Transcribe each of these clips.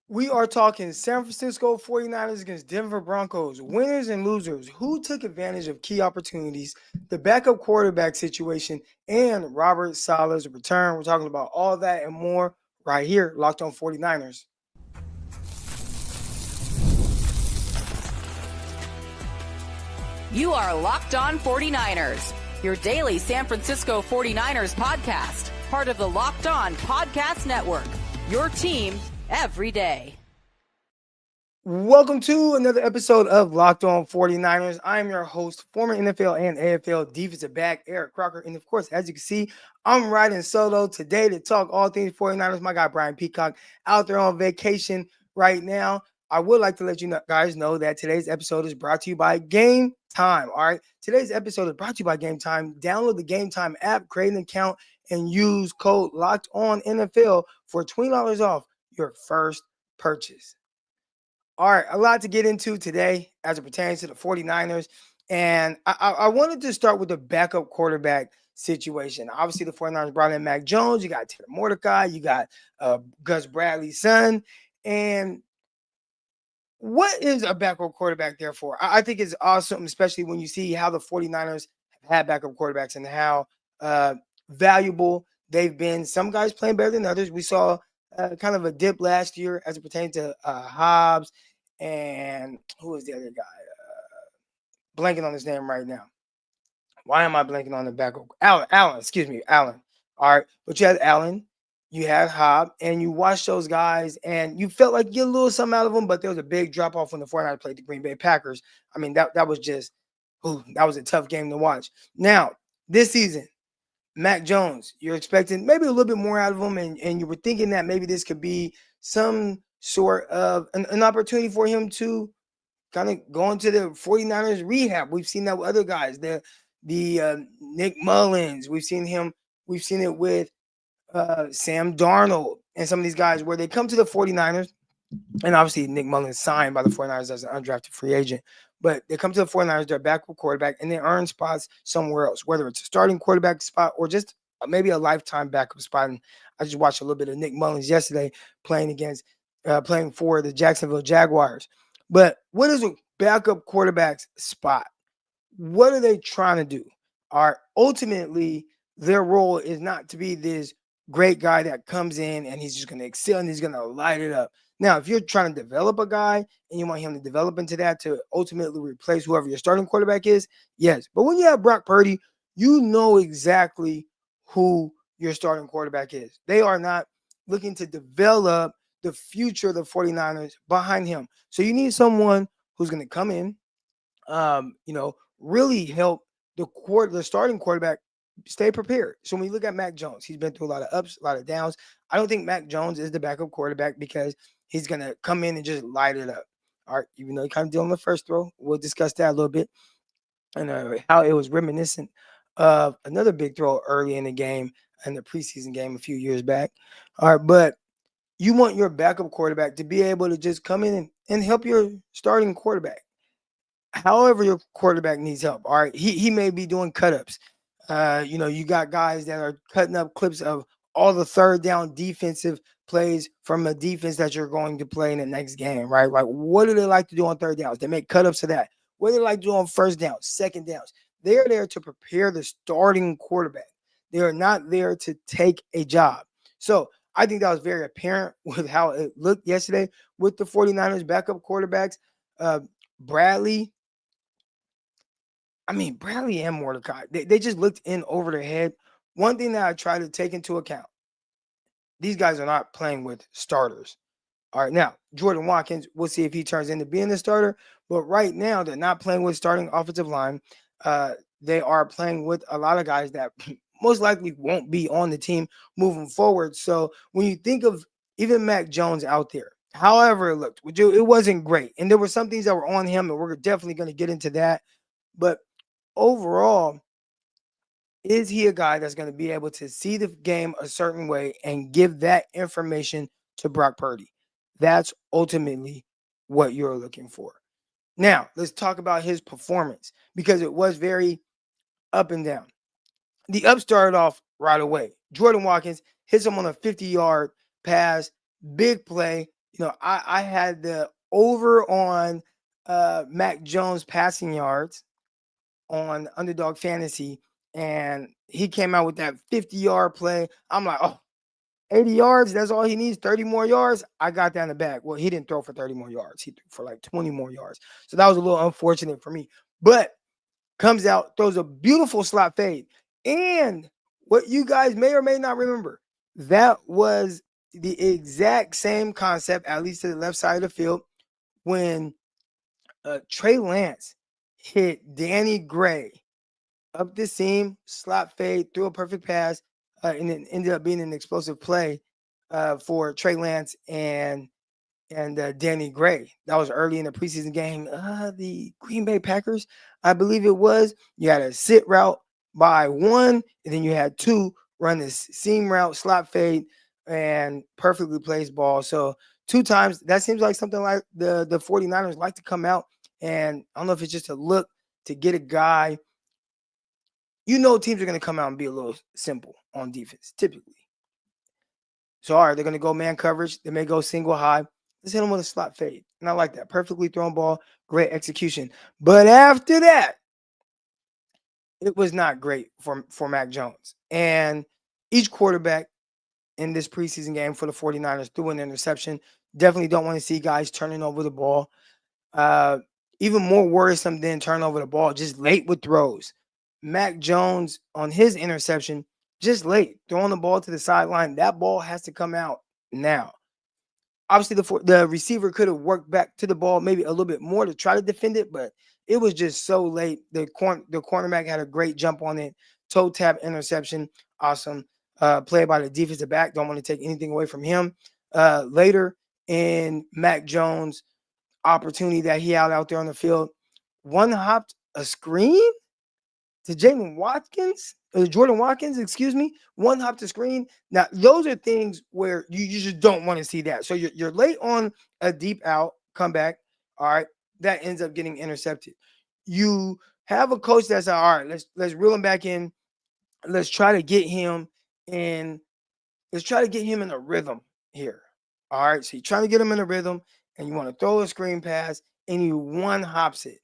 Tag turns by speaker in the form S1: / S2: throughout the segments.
S1: We are talking San Francisco 49ers against Denver Broncos, winners and losers, who took advantage of key opportunities, the backup quarterback situation, and Robert Saleh's return. We're talking about all that and more right here, Locked on 49ers.
S2: You are Locked On 49ers, your daily San Francisco 49ers podcast, part of the Locked On Podcast Network, your team every day.
S1: Welcome to another episode of Locked On 49ers. I am your host, former NFL and AFL defensive back, Eric Crocker. And of course, as you can see, I'm riding solo today to talk all things 49ers. My guy, Brian Peacock, out there on vacation right now. I would like to let you guys know that today's episode is brought to you by Gametime. All right. Today's episode is brought to you by Gametime. Download the Gametime app, create an account, and use code Locked On NFL for $20 off your first purchase. All right, a lot to get into today as it pertains to the 49ers. And I wanted to start with the backup quarterback situation. Obviously, the 49ers brought in Mac Jones. You got Taylor Mordecai. You got Gus Bradley's son. And what is a backup quarterback there for? I think it's awesome, especially when you see how the 49ers have had backup quarterbacks and how valuable they've been. Some guys playing better than others. We saw kind of a dip last year as it pertains to Hobbs and who was the other guy? Blanking on his name right now. Why am I blanking on the backup? Allen, excuse me, Allen. All right, but you had Allen, you had Hobb, and you watched those guys, and you felt like you get a little something out of them, but there was a big drop off when the 49ers played the Green Bay Packers. I mean, that was just, that was a tough game to watch. Now, this season, Mac Jones, you're expecting maybe a little bit more out of him, and you were thinking that maybe this could be some sort of an opportunity for him to kind of go into the 49ers rehab. We've seen that with other guys, the Nick Mullins. We've seen it with Sam Darnold and some of these guys where they come to the 49ers, and obviously Nick Mullins signed by the 49ers as an undrafted free agent. But they come to the 49ers, they're backup quarterback, and they earn spots somewhere else, whether it's a starting quarterback spot or just maybe a lifetime backup spot. And I just watched a little bit of Nick Mullins yesterday playing for the Jacksonville Jaguars. But what is a backup quarterback's spot? What are they trying to do? Ultimately, their role is not to be this great guy that comes in and he's just going to excel and he's going to light it up. Now, if you're trying to develop a guy and you want him to develop into that to ultimately replace whoever your starting quarterback is, yes. But when you have Brock Purdy, you know exactly who your starting quarterback is. They are not looking to develop the future of the 49ers behind him. So you need someone who's going to come in, really help the starting quarterback stay prepared. So when you look at Mac Jones, he's been through a lot of ups, a lot of downs. I don't think Mac Jones is the backup quarterback because he's going to come in and just light it up. All right, even though he kind of did on the first throw. We'll discuss that a little bit and how it was reminiscent of another big throw early in the game, in the preseason game a few years back. All right, but you want your backup quarterback to be able to just come in and help your starting quarterback. However, your quarterback needs help. All right, he may be doing cut-ups. You got guys that are cutting up clips of all the third down defensive plays from a defense that you're going to play in the next game, right? Like, what do they like to do on third downs? They make cut-ups of that. What do they like to do on first downs, second downs? They are there to prepare the starting quarterback. They are not there to take a job. So I think that was very apparent with how it looked yesterday with the 49ers backup quarterbacks. Bradley and Mordecai, they just looked in over their head. One thing that I try to take into account, these guys are not playing with starters. All right, now, Jordan Watkins, we'll see if he turns into being the starter. But right now, they're not playing with starting offensive line. They are playing with a lot of guys that most likely won't be on the team moving forward. So when you think of even Mac Jones out there, however it looked, it wasn't great. And there were some things that were on him, and we're definitely going to get into that. But overall, is he a guy that's going to be able to see the game a certain way and give that information to Brock Purdy? That's ultimately what you're looking for. Now, let's talk about his performance because it was very up and down. The up started off right away. Jordan Watkins hits him on a 50-yard pass, big play. I had the over on Mac Jones passing yards on Underdog Fantasy, and he came out with that 50-yard play. I'm like, oh, 80 yards, that's all he needs, 30 more yards. I got that in the bag. Well, he didn't throw for 30 more yards. He threw for like 20 more yards. So that was a little unfortunate for me. But comes out, throws a beautiful slot fade. And what you guys may or may not remember, that was the exact same concept, at least to the left side of the field, when Trey Lance hit Danny Gray up the seam, slot fade, threw a perfect pass, and it ended up being an explosive play for Trey Lance and Danny Gray. That was early in the preseason game. The Green Bay Packers, I believe it was. You had a sit route by one, and then you had two run this seam route, slot fade, and perfectly placed ball. So two times, that seems like something like the 49ers like to come out. And I don't know if it's just a look to get a guy. Teams are going to come out and be a little simple on defense, typically. So, all right, they're going to go man coverage. They may go single high. Let's hit them with a slot fade. And I like that. Perfectly thrown ball, great execution. But after that, it was not great for Mac Jones. And each quarterback in this preseason game for the 49ers threw an interception. Definitely don't want to see guys turning over the ball. Even more worrisome than turning over the ball, just late with throws. Mac Jones on his interception, just late, throwing the ball to the sideline. That ball has to come out now. Obviously, the receiver could have worked back to the ball maybe a little bit more to try to defend it, but it was just so late. The cornerback had a great jump on it. Toe tap interception, awesome. Play by the defensive back. Don't want to take anything away from him. Later in Mac Jones' opportunity that he had out there on the field, one hopped a screen to Jordan Watkins, excuse me, one hop to screen. Now, those are things where you just don't want to see that. So you're late on a deep out comeback, all right, that ends up getting intercepted. You have a coach that's like, all right, let's reel him back in. Let's try to get him in. Let's try to get him in a rhythm here. All right, so you're trying to get him in a rhythm, and you want to throw a screen pass, and you one hops it.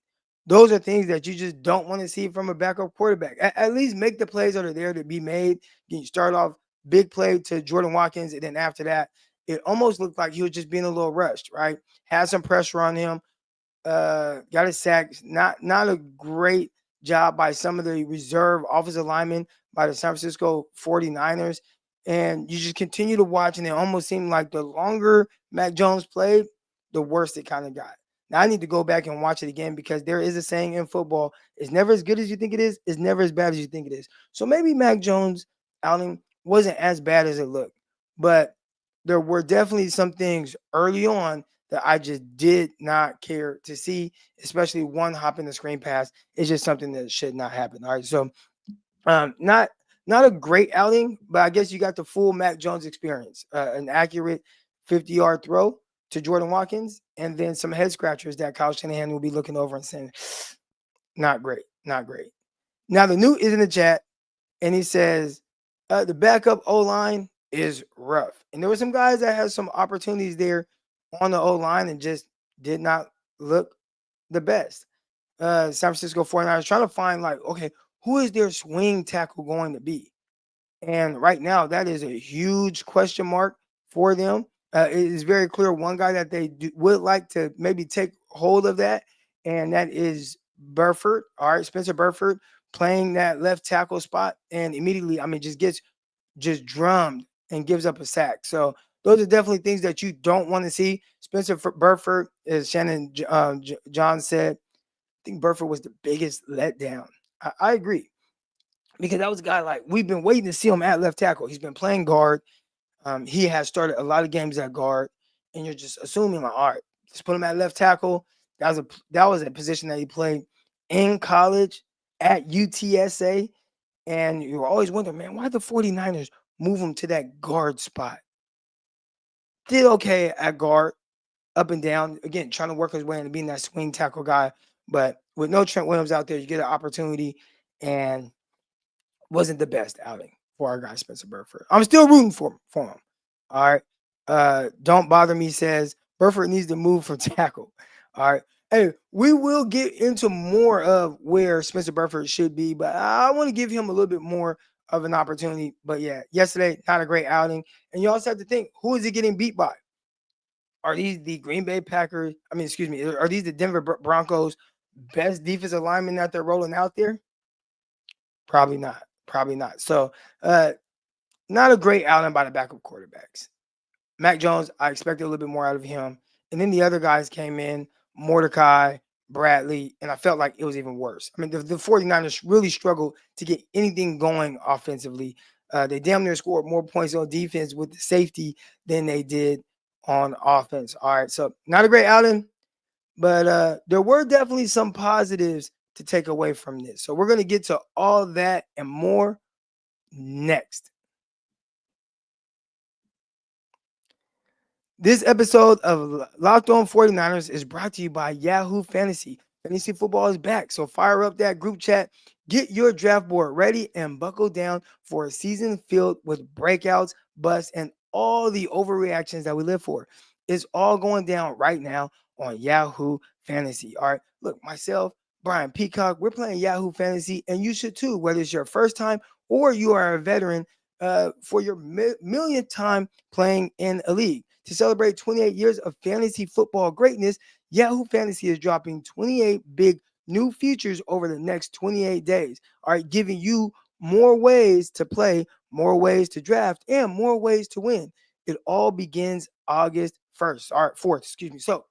S1: Those are things that you just don't want to see from a backup quarterback. At least make the plays that are there to be made. You start off big play to Jordan Watkins, and then after that, it almost looked like he was just being a little rushed, right? Had some pressure on him, got a sack. Not a great job by some of the reserve offensive linemen by the San Francisco 49ers. And you just continue to watch, and it almost seemed like the longer Mac Jones played, the worse it kind of got. Now, I need to go back and watch it again because there is a saying in football, it's never as good as you think it is. It's never as bad as you think it is. So maybe Mac Jones' outing wasn't as bad as it looked. But there were definitely some things early on that I just did not care to see, especially one hop in the screen pass. It's just something that should not happen. All right. So not a great outing, but I guess you got the full Mac Jones experience. An accurate 50-yard throw to Jordan Watkins, and then some head scratchers that Kyle Shanahan will be looking over and saying, not great, not great. Now, the new is in the chat, and he says, the backup O-line is rough. And there were some guys that had some opportunities there on the O-line and just did not look the best. San Francisco 49ers trying to find, like, okay, who is their swing tackle going to be? And right now, that is a huge question mark for them. It is very clear one guy that they would like to maybe take hold of that, and that is Burford. All right, Spencer Burford playing that left tackle spot, and immediately, just gets just drummed and gives up a sack. So those are definitely things that you don't want to see. Spencer Burford, as Shannon John said, I think Burford was the biggest letdown. I agree. Because that was a guy like we've been waiting to see him at left tackle. He's been playing guard. He has started a lot of games at guard, and you're just assuming like, all right, let's put him at left tackle. That was a position that he played in college at UTSA, and you're always wondering, man, why the 49ers move him to that guard spot? Did okay at guard, up and down. Again, trying to work his way into being that swing tackle guy, but with no Trent Williams out there, you get an opportunity, and wasn't the best outing for our guy Spencer Burford. I'm still rooting for him. All right. Don't Bother Me says Burford needs to move from tackle. All right. Hey, we will get into more of where Spencer Burford should be, but I want to give him a little bit more of an opportunity. But yeah, yesterday, not a great outing. And you also have to think, who is he getting beat by? Are these the Green Bay Packers? I mean, excuse me, are these the Denver Broncos best defensive linemen that they're rolling out there? Probably not. Probably not. So, not a great outing by the backup quarterbacks. Mac Jones, I expected a little bit more out of him. And then the other guys came in, Mordecai, Bradley, and I felt like it was even worse. I mean, the 49ers really struggled to get anything going offensively. They damn near scored more points on defense with the safety than they did on offense. All right, so not a great outing, but there were definitely some positives to take away from this. So we're going to get to all that and more next. This episode of Locked On 49ers is brought to you by Yahoo Fantasy. Fantasy football is back, so fire up that group chat, get your draft board ready, and buckle down for a season filled with breakouts, busts, and all the overreactions that we live for. It's all going down right now on Yahoo Fantasy. All right, look, myself, Brian Peacock, we're playing Yahoo Fantasy, and you should too, whether it's your first time or you are a veteran for your millionth time playing in a league. To celebrate 28 years of fantasy football greatness, Yahoo Fantasy is dropping 28 big new features over the next 28 days. All right, giving you more ways to play, more ways to draft, and more ways to win. It all begins August 1st, all right, 4th, excuse me. So,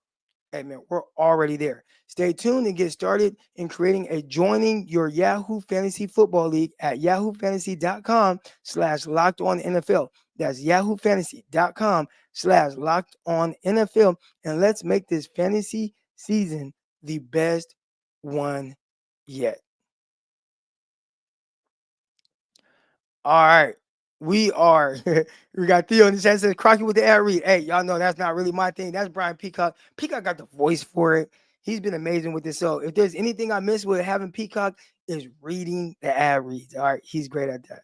S1: hey man, we're already there. Stay tuned and get started in creating a joining your Yahoo Fantasy Football League at yahoofantasy.com/lockedonnfl. That's yahoofantasy.com/lockedonnfl. And let's make this fantasy season the best one yet. All right. We got Theo in the chat says Crocky with the ad read. Hey, y'all know that's not really my thing. That's Brian Peacock. Peacock got the voice for it. He's been amazing with this. So if there's anything I miss with having Peacock, is reading the ad reads. All right. He's great at that.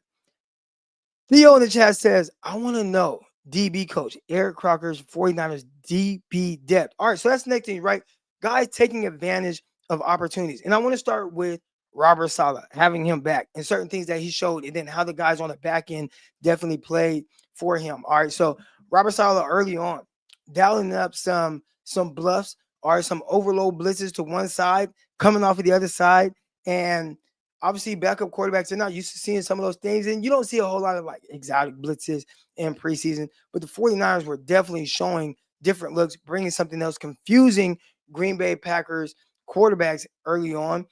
S1: Theo in the chat says, I want to know DB coach Eric Crocker's 49ers DB depth. All right. So that's the next thing, right? Guys taking advantage of opportunities. And I want to start with Robert Saleh, having him back and certain things that he showed, and then how the guys on the back end definitely played for him. All right, so Robert Saleh early on, dialing up some bluffs or some overload blitzes to one side, coming off of the other side, and obviously backup quarterbacks are not used to seeing some of those things, and you don't see a whole lot of like exotic blitzes in preseason, but the 49ers were definitely showing different looks, bringing something else, confusing Green Bay Packers quarterbacks early on.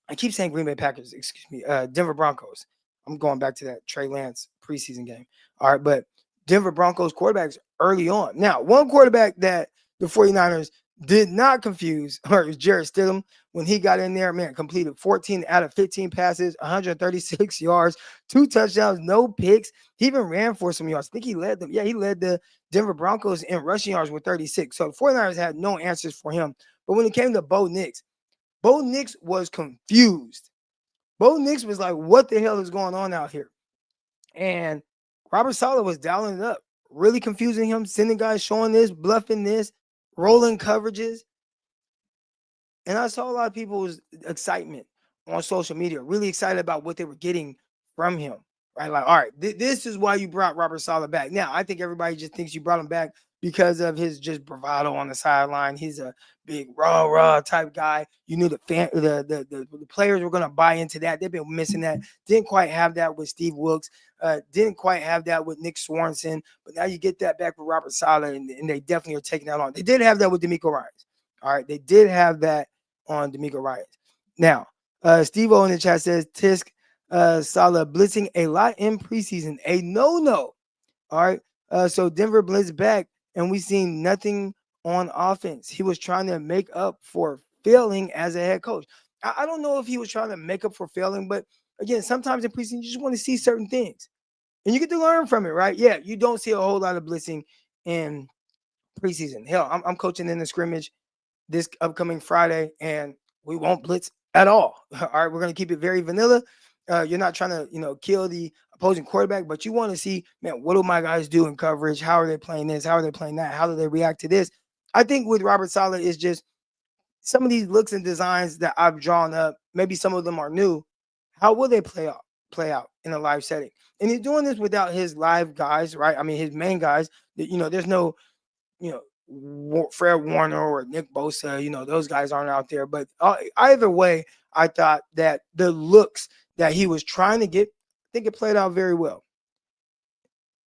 S1: I keep saying Green Bay Packers, excuse me, Denver Broncos. I'm going back to that Trey Lance preseason game. All right, but Denver Broncos quarterbacks early on. Now, one quarterback that the 49ers did not confuse or Jarrett Stidham when he got in there, man, completed 14 out of 15 passes, 136 yards, 2 touchdowns, no picks. He even ran for some yards. I think he led them. Yeah, he led the Denver Broncos in rushing yards with 36. So the 49ers had no answers for him. But when it came to Bo Nix was confused. Bo Nix was like, what the hell is going on out here? And Robert Saleh was dialing it up, really confusing him, sending guys showing this, bluffing this, rolling coverages. And I saw a lot of people's excitement on social media, really excited about what they were getting from him. Right? Like, all right, this is why you brought Robert Saleh back. Now, I think everybody just thinks you brought him back because of his just bravado on the sideline. He's a big rah type guy. You knew the players were going to buy into that. They've been missing that. Didn't quite have that with Steve Wilkes. Didn't quite have that with Nick Swanson. But now you get that back with Robert Saleh, and they definitely are taking that on. They did have that with D'Amico Ryans. All right, they did have that on D'Amico Ryans. Now, Steve O in the chat says Tisk Saleh blitzing a lot in preseason, a no. All right, so Denver blitzed back, and we seen nothing on offense. He was trying to make up for failing as a head coach. I don't know if he was trying to make up for failing, but again, sometimes in preseason, you just want to see certain things. And you get to learn from it, right? Yeah, you don't see a whole lot of blitzing in preseason. Hell, I'm coaching in the scrimmage this upcoming Friday, and we won't blitz at all. All right, we're going to keep it very vanilla. You're not trying to, kill the opposing quarterback, but you want to see, man, what do my guys do in coverage? How are they playing this? How are they playing that? How do they react to this? I think with Robert Saleh is just some of these looks and designs that I've drawn up. Maybe some of them are new. How will they play out in a live setting? And he's doing this without his live guys, right? I mean, his main guys. There's no, Fred Warner or Nick Bosa. Those guys aren't out there. But either way, I thought that the looks that he was trying to get, I think it played out very well.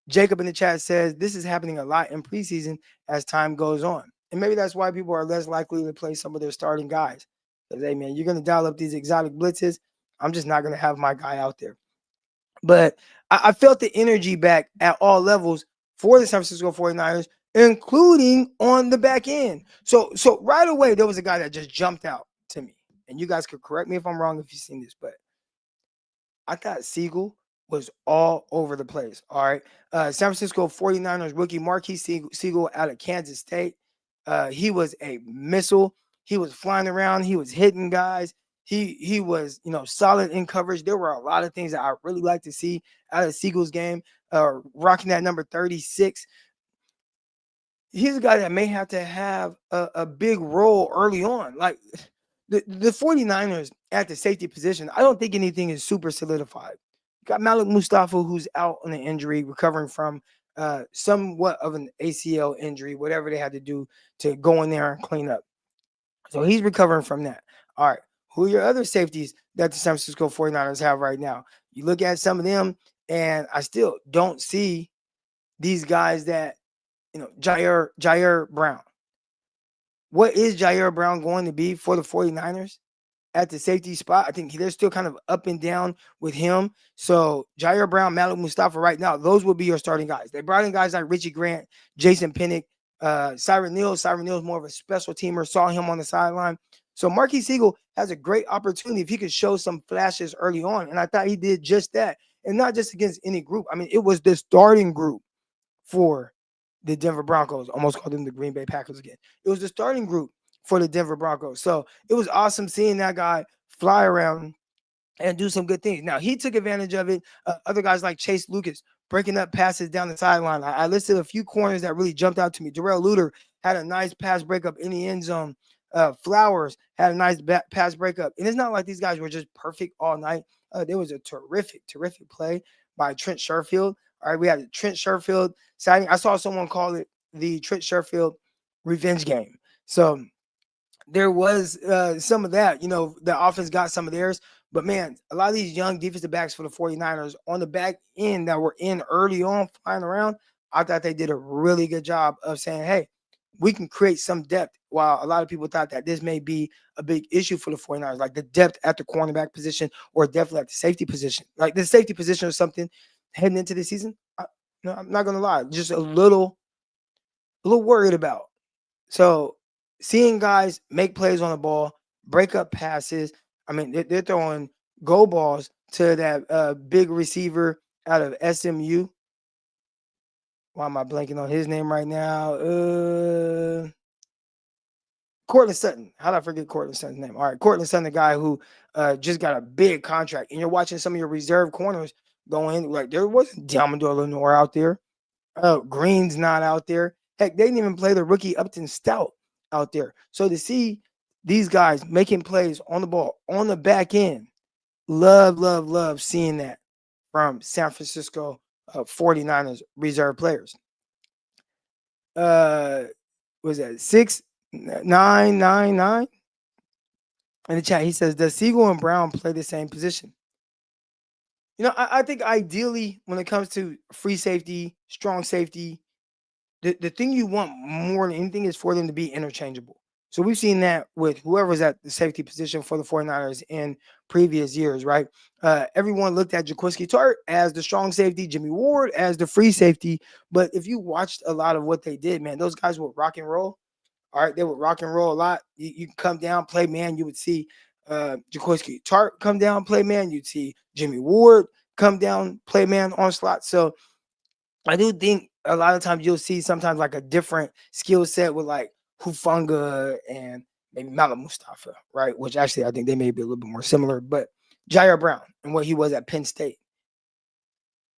S1: Jacob in the chat says this is happening a lot in preseason as time goes on. And maybe that's why people are less likely to play some of their starting guys. Because, hey, man, you're going to dial up these exotic blitzes. I'm just not going to have my guy out there. But I felt the energy back at all levels for the San Francisco 49ers, including on the back end. So right away, there was a guy that just jumped out to me. And you guys could correct me if I'm wrong if you've seen this, but I thought Sigle was all over the place. All right. San Francisco 49ers rookie Marques Sigle out of Kansas State. He was a missile. He was flying around. He was hitting guys. He was, solid in coverage. There were a lot of things that I really like to see out of Siegel's game. Rocking that number 36. He's a guy that may have to have a big role early on. Like the 49ers at the safety position, I don't think anything is super solidified. You got Malik Mustafa, who's out on an injury, recovering from somewhat of an ACL injury, whatever they had to do to go in there and clean up. So he's recovering from that. All right. Who are your other safeties that the San Francisco 49ers have right now? You look at some of them, and I still don't see these guys that, Jair Brown. What is Jair Brown going to be for the 49ers at the safety spot? I think they're still kind of up and down with him. So Jair Brown, Malik Mustafa right now, those will be your starting guys. They brought in guys like Richie Grant, Jason Pinnock, Cyron Neal. Cyron Neal is more of a special teamer. Saw him on the sideline. So Marques Sigle has a great opportunity if he could show some flashes early on. And I thought he did just that. And not just against any group. I mean, it was the starting group for the Denver Broncos. Almost called them the Green Bay Packers again. It was the starting group for the Denver Broncos. So it was awesome seeing that guy fly around and do some good things. Now, he took advantage of it. Other guys like Chase Lucas breaking up passes down the sideline. I listed a few corners that really jumped out to me. Darrell Luter had a nice pass breakup in the end zone. Flowers had a nice pass breakup. And it's not like these guys were just perfect all night. There was a terrific play by Trent Sherfield. All right, we had the Trent Sherfield sighting. I saw someone call it the Trent Sherfield revenge game. So there was some of that. The offense got some of theirs. But, man, a lot of these young defensive backs for the 49ers on the back end that were in early on flying around, I thought they did a really good job of saying, hey, we can create some depth, while a lot of people thought that this may be a big issue for the 49ers, like the depth at the cornerback position or definitely at the safety position. Like the safety position or something heading into the season, I'm not going to lie, just a little worried about. So seeing guys make plays on the ball, break up passes, I mean, they're throwing go balls to that big receiver out of SMU. Why am I blanking on his name right now? Courtland Sutton. How did I forget Courtland Sutton's name? All right, Courtland Sutton, the guy who just got a big contract. And you're watching some of your reserve corners go in. Like, there wasn't Diamondor Lenore out there. Green's not out there. Heck, they didn't even play the rookie Upton Stout out there. So to see these guys making plays on the ball, on the back end, love seeing that from San Francisco 49ers reserve players. Was that 6999? In the chat, he says, does Sigle and Brown play the same position? I think ideally when it comes to free safety, strong safety, the thing you want more than anything is for them to be interchangeable. So we've seen that with whoever's at the safety position for the 49ers in previous years, right? Everyone looked at Jaquiski Tartt as the strong safety, Jimmy Ward as the free safety. But if you watched a lot of what they did, man, those guys would rock and roll. All right, they would rock and roll a lot. You come down, play man, you would see Jaquiski Tartt come down, play man. You'd see Jimmy Ward come down, play man on slot. So I do think a lot of times you'll see sometimes like a different skill set with like Hufanga and maybe Malik Mustafa, right? Which actually I think they may be a little bit more similar. But Jair Brown and what he was at Penn State.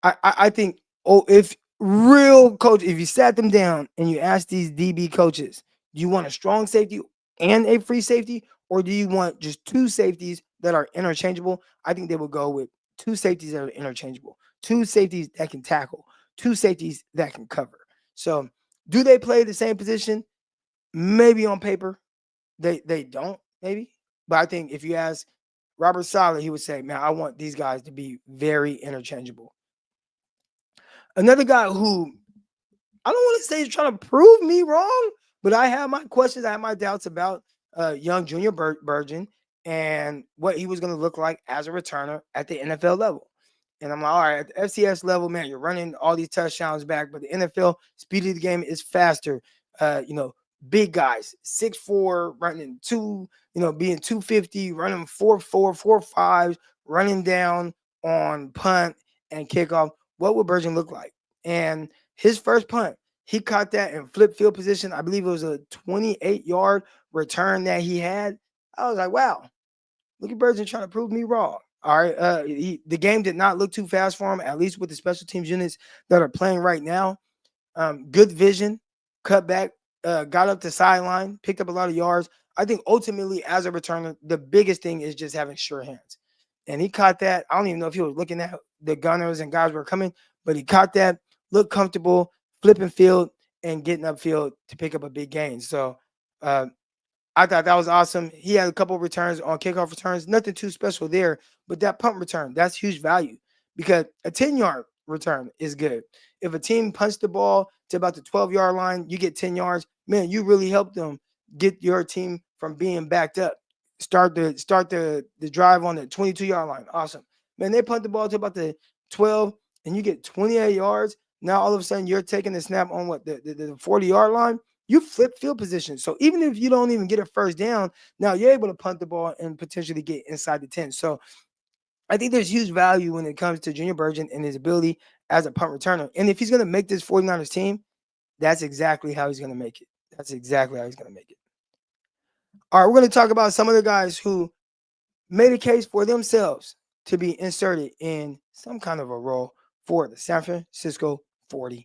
S1: I think, if real coach, if you sat them down and you asked these DB coaches, Do you want a strong safety and a free safety, or do you want just two safeties that are interchangeable? I think they will go with two safeties that are interchangeable, two safeties that can tackle, two safeties that can cover. So, do they play the same position? Maybe on paper, they don't, maybe. But I think if you ask Robert Saleh, he would say, man, I want these guys to be very interchangeable. Another guy who I don't want to say he's trying to prove me wrong, but I have my questions, I have my doubts about young Junior Bergen and what he was going to look like as a returner at the NFL level. And I'm like, all right, at the FCS level, man, you're running all these touchdowns back, but the NFL speed of the game is faster. Big guys, 6'4", running being 250, running 4'4", 4'5", running down on punt and kickoff. What would Bergen look like? And his first punt, he caught that in flip field position. I believe it was a 28-yard return that he had. I was like, wow, look at Bergen trying to prove me wrong. All right. The game did not look too fast for him, at least with the special teams units that are playing right now. Good vision, cut back, got up the sideline, picked up a lot of yards. I think ultimately, as a returner, the biggest thing is just having sure hands. And he caught that. I don't even know if he was looking at the gunners and guys were coming, but he caught that, looked comfortable, flipping field and getting upfield to pick up a big gain. So I thought that was awesome. He had a couple of returns on kickoff returns, nothing too special there, but that punt return, that's huge value because a 10-yard return is good. If a team punts the ball to about the 12-yard line, you get 10 yards, man, you really help them get your team from being backed up. Start the drive on the 22-yard line. Awesome. Man, they punt the ball to about the 12 and you get 28 yards. Now all of a sudden you're taking the snap on what the 40-yard line. You flip field position. So even if you don't even get a first down, now you're able to punt the ball and potentially get inside the 10. So I think there's huge value when it comes to Junior Bergen and his ability as a punt returner. And if he's going to make this 49ers team, that's exactly how he's going to make it. That's exactly how he's going to make it. All right, we're going to talk about some of the guys who made a case for themselves to be inserted in some kind of a role for the San Francisco 49ers.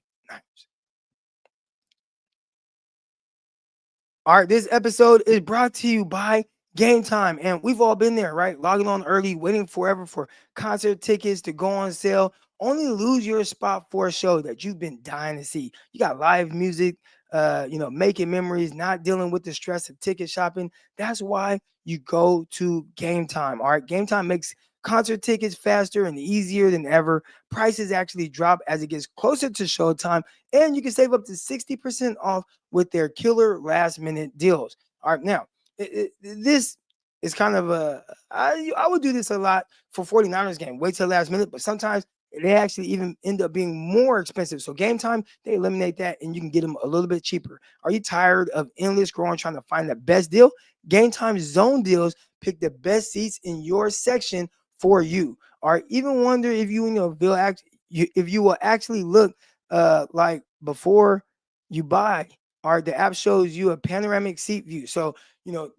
S1: All right, this episode is brought to you by Gametime, and we've all been there, right? Logging on early, waiting forever for concert tickets to go on sale, only to lose your spot for a show that you've been dying to see. You got live music, making memories, not dealing with the stress of ticket shopping. That's why you go to Gametime. All right, Gametime makes concert tickets faster and easier than ever. Prices actually drop as it gets closer to showtime, and you can save up to 60% off with their killer last minute deals. All right, now this is kind of I would do this a lot for 49ers game. Wait till the last minute, but sometimes they actually even end up being more expensive. So Gametime, they eliminate that and you can get them a little bit cheaper. Are you tired of endless scrolling trying to find the best deal? Gametime zone deals pick the best seats in your section for you. Or even wonder if you if you will actually look like before you buy. Or the app shows you a panoramic seat view. So,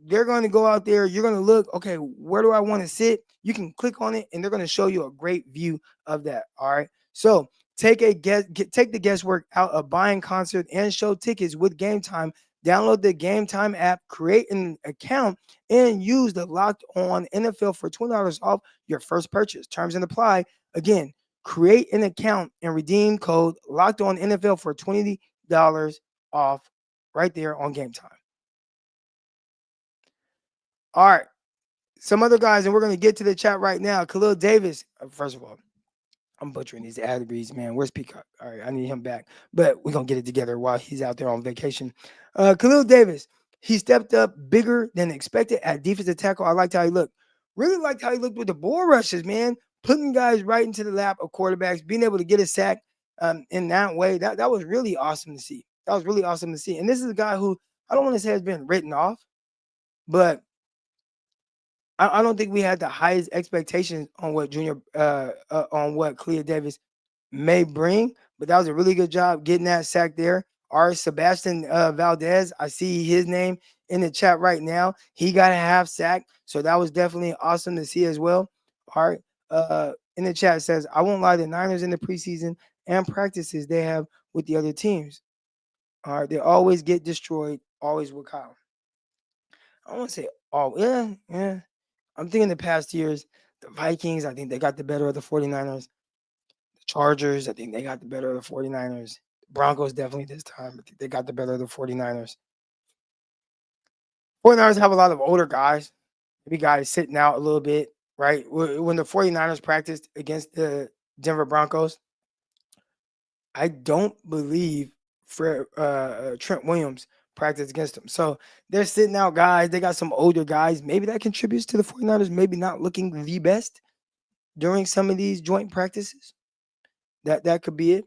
S1: they're going to go out there. You're going to look, okay, where do I want to sit? You can click on it and they're going to show you a great view of that. All right. So take the guesswork out of buying concert and show tickets with Gametime. Download the Gametime app, create an account, and use the Locked On NFL for $20 off your first purchase. Terms and apply. Again, create an account and redeem code Locked On NFL for $20 off right there on Gametime. All right. Some other guys, and we're going to get to the chat right now. Khalil Davis, first of all, I'm butchering these ad reads, man. Where's Peacock? All right, I need him back. But we're going to get it together while he's out there on vacation. Khalil Davis, he stepped up bigger than expected at defensive tackle. I liked how he looked. Really liked how he looked with the bull rushes, man. Putting guys right into the lap of quarterbacks, being able to get a sack in that way. That was really awesome to see. That was really awesome to see. And this is a guy who I don't want to say has been written off, but I don't think we had the highest expectations on what Khalil Davis may bring, but that was a really good job getting that sack there. Our Sebastian Valdez, I see his name in the chat right now. He got a half sack, so that was definitely awesome to see as well. All right, in the chat says, I won't lie, the Niners in the preseason and practices they have with the other teams. All right, they always get destroyed always with Kyle. I don't want to say all. Yeah. I'm thinking the past years, the Vikings, I think they got the better of the 49ers. The Chargers, I think they got the better of the 49ers. The Broncos, definitely this time, I think they got the better of the 49ers. 49ers have a lot of older guys, maybe guys sitting out a little bit, right? When the 49ers practiced against the Denver Broncos, I don't believe Trent Williams practiced against them. So they're sitting out guys. They got some older guys. Maybe that contributes to the 49ers maybe not looking the best during some of these joint practices. That could be it.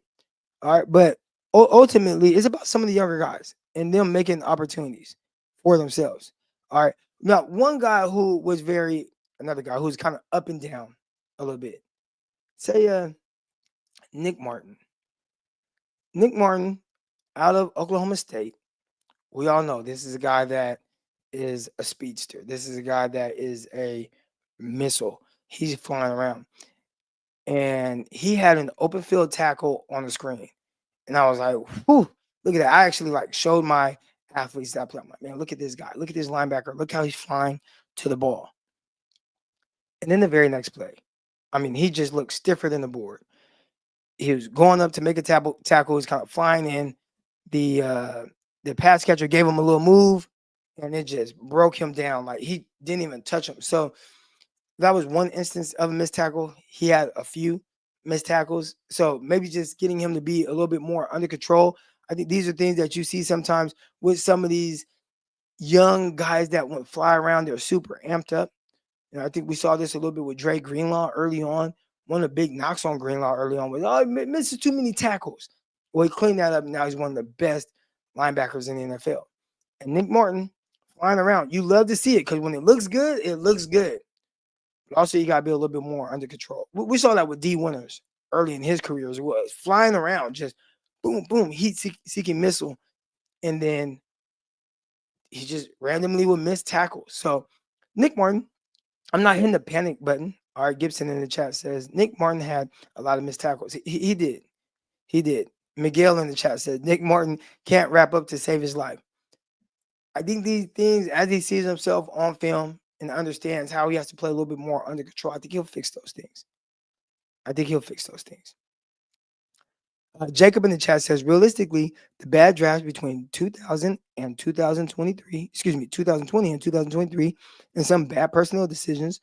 S1: All right. But ultimately, it's about some of the younger guys and them making opportunities for themselves. All right. Now, one guy who was another guy who's kind of up and down a little bit. Say Nick Martin. Nick Martin out of Oklahoma State. We all know this is a guy that is a speedster. This is a guy that is a missile. He's flying around. And he had an open field tackle on the screen. And I was like, whew, look at that. I actually showed my athletes that play. I'm like, man, look at this guy. Look at this linebacker. Look how he's flying to the ball. And then the very next play, he just looked stiffer than the board. He was going up to make a tackle. He's kind of flying in. The pass catcher gave him a little move, and it just broke him down. Like he didn't even touch him. So that was one instance of a missed tackle. He had a few missed tackles. So maybe just getting him to be a little bit more under control. I think these are things that you see sometimes with some of these young guys that went fly around. They're super amped up. And I think we saw this a little bit with Dre Greenlaw early on. One of the big knocks on Greenlaw early on was, he misses too many tackles. Well, he cleaned that up. And now he's one of the best linebackers in the NFL. And Nick Martin flying around. You love to see it because when it looks good, it looks good. But also, you got to be a little bit more under control. We saw that with D. Winters early in his career as well. Flying around, just boom, boom, heat-seeking missile. And then he just randomly would miss tackles. So, Nick Martin, I'm not hitting the panic button. All right, Gibson in the chat says, Nick Martin had a lot of missed tackles. He did. He did. Miguel in the chat said, Nick Martin can't wrap up to save his life. I think these things, as he sees himself on film and understands how he has to play a little bit more under control, I think he'll fix those things. Jacob in the chat says, realistically, the bad drafts between 2000 and 2023, 2020 and 2023, and some bad personnel decisions,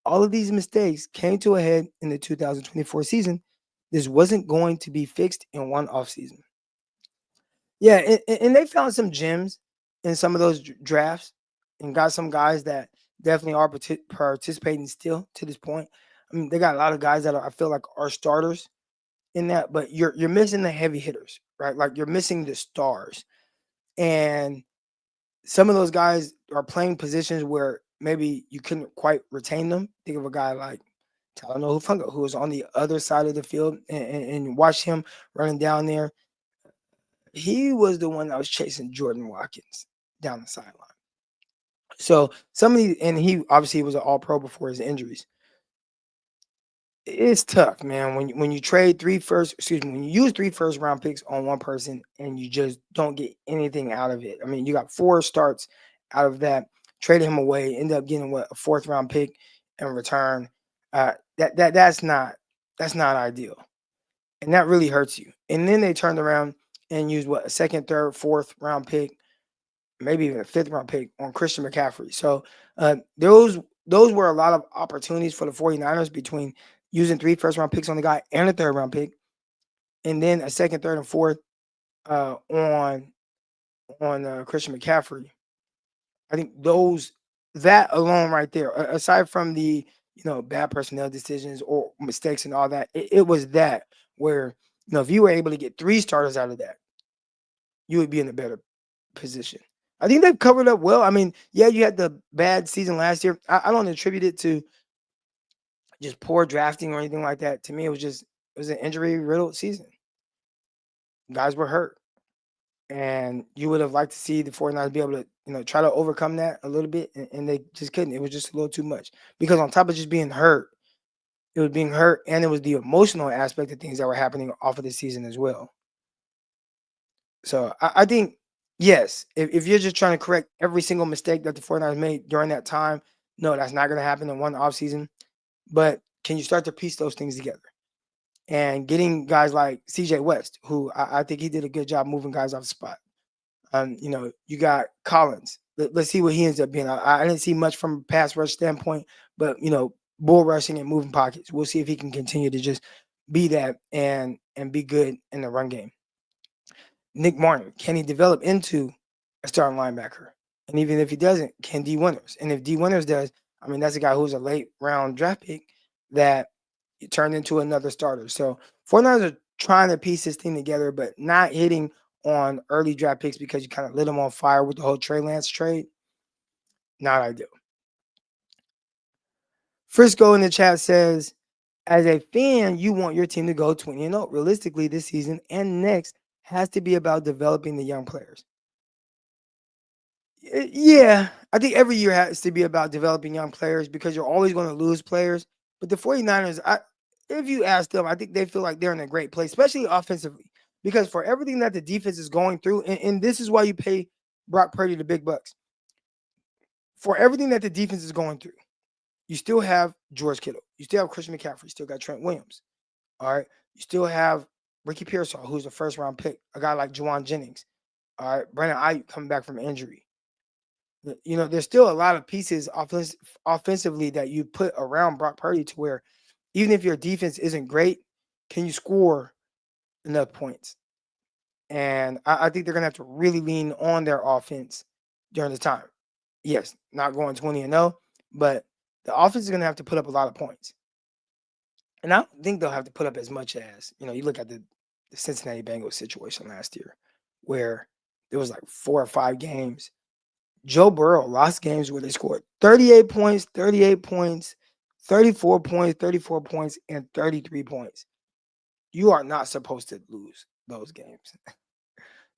S1: all of these mistakes came to a head in the 2024 season. This wasn't going to be fixed in one offseason. Yeah, and they found some gems in some of those drafts and got some guys that definitely are participating still to this point. They got a lot of guys that I feel like are starters in that, but you're missing the heavy hitters, right? Like you're missing the stars. And some of those guys are playing positions where maybe you couldn't quite retain them. Think of a guy like Talanoa Hufanga, who was on the other side of the field, and watch him running down there. He was the one that was chasing Jordan Watkins down the sideline. So and he obviously was an all-pro before his injuries. It's tough, man. When you when you use 3 first round picks on one person and you just don't get anything out of it. You got 4 starts out of that, traded him away, end up getting a 4th round pick in return. That's not ideal. And that really hurts you. And then they turned around and used a 2nd, 3rd, 4th round pick, maybe even a 5th round pick on Christian McCaffrey. So those were a lot of opportunities for the 49ers between using 3 first round picks on the guy and a 3rd round pick, and then a 2nd, 3rd, and 4th on Christian McCaffrey. I think that alone right there, aside from the bad personnel decisions or mistakes and all that, it was that where if you were able to get 3 starters out of that, you would be in a better position. I think they've covered up well. Yeah, you had the bad season last year. I don't attribute it to just poor drafting or anything like that. To me, it was an injury-riddled season. Guys were hurt. And you would have liked to see the 49ers be able to, try to overcome that a little bit, and they just couldn't. It was just a little too much. Because on top of just being hurt, it was being hurt, and it was the emotional aspect of things that were happening off of the season as well. So I think Yes, if you're just trying to correct every single mistake that the 49ers made during that time, no, that's not going to happen in one offseason. But can you start to piece those things together? And getting guys like CJ West, who I think he did a good job moving guys off the spot. You got Collins. Let's see what he ends up being. I didn't see much from a pass rush standpoint, but bull rushing and moving pockets. We'll see if he can continue to just be that and be good in the run game. Nick Martin, can he develop into a starting linebacker? And even if he doesn't, can D Winters? And if D Winters does, I mean, that's a guy who's a late round draft pick that turned into another starter. So 49ers are trying to piece this thing together, but not hitting on early draft picks because you kind of lit them on fire with the whole Trey Lance trade. Not ideal. Frisco in the chat says, as a fan, you want your team to go 20-0. Realistically, this season and next has to be about developing the young players. Yeah, I think every year has to be about developing young players because you're always going to lose players. But the 49ers, if you ask them, I think they feel like they're in a great place, especially offensively, because for everything that the defense is going through, and this is why you pay Brock Purdy the big bucks. For everything that the defense is going through, you still have George Kittle. You still have Christian McCaffrey. You still got Trent Williams. All right. You still have Ricky Pearsall, who's a first-round pick, a guy like Juwan Jennings. All right. Brandon Ayuk coming back from injury. There's still a lot of pieces offensively that you put around Brock Purdy to where even if your defense isn't great, can you score enough points? And I think they're going to have to really lean on their offense during the time. Yes, not going 20-0, but the offense is going to have to put up a lot of points. And I don't think they'll have to put up as much as, you look at the Cincinnati Bengals situation last year where there was like 4 or 5 games. Joe Burrow lost games where they scored 38 points, 38 points, 34 points, 34 points, and 33 points. You are not supposed to lose those games.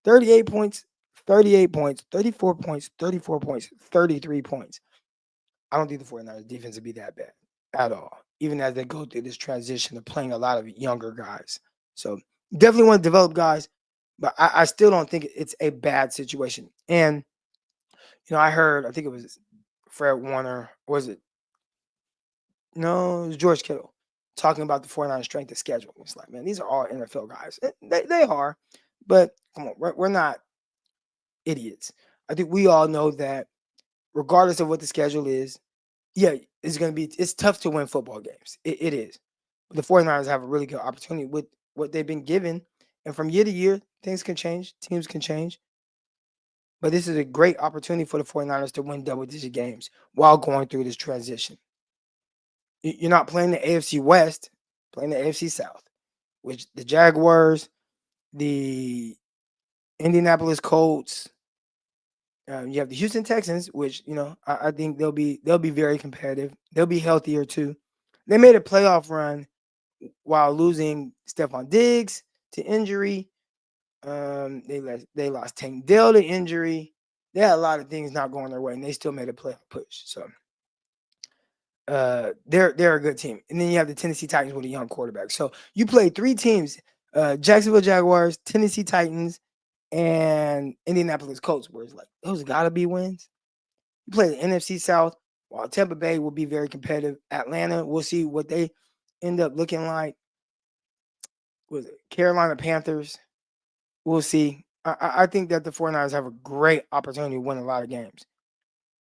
S1: 38 points, 38 points, 34 points, 34 points, 33 points. I don't think the 49ers defense would be that bad at all, even as they go through this transition of playing a lot of younger guys. So definitely want to develop guys, but I still don't think it's a bad situation. And I heard, I think it was Fred Warner, was it? No, it was George Kittle talking about the 49ers strength of schedule. It's like, man, these are all NFL guys. They are, but come on, we're not idiots. I think we all know that regardless of what the schedule is, yeah, it's tough to win football games. It is. But the 49ers have a really good opportunity with what they've been given. And from year to year, things can change. Teams can change. But this is a great opportunity for the 49ers to win double-digit games while going through this transition. You're not playing the AFC West, playing the AFC South, which the Jaguars, the Indianapolis Colts, you have the Houston Texans, which I think they'll be very competitive. They'll be healthier too. They made a playoff run while losing Stephon Diggs to injury. They lost Tank Dell to injury. They had a lot of things not going their way, and they still made a playoff push. So they're a good team. And then you have the Tennessee Titans with a young quarterback. So you play 3 teams: Jacksonville Jaguars, Tennessee Titans, and Indianapolis Colts, where it's like those gotta be wins. You play the NFC South, while Tampa Bay will be very competitive. Atlanta, we'll see what they end up looking like. Was it Carolina Panthers? We'll see. I think that the 49ers have a great opportunity to win a lot of games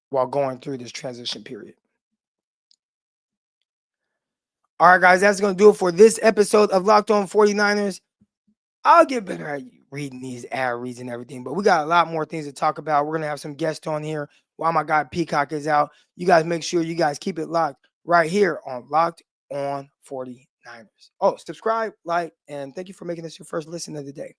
S1: while going through this transition period. All right, guys, that's going to do it for this episode of Locked On 49ers. I'll get better at reading these ad reads and everything, but we got a lot more things to talk about. We're going to have some guests on here while my guy Peacock is out. You guys make sure you guys keep it locked right here on Locked On 49ers. Oh, subscribe, like, and thank you for making this your first listen of the day.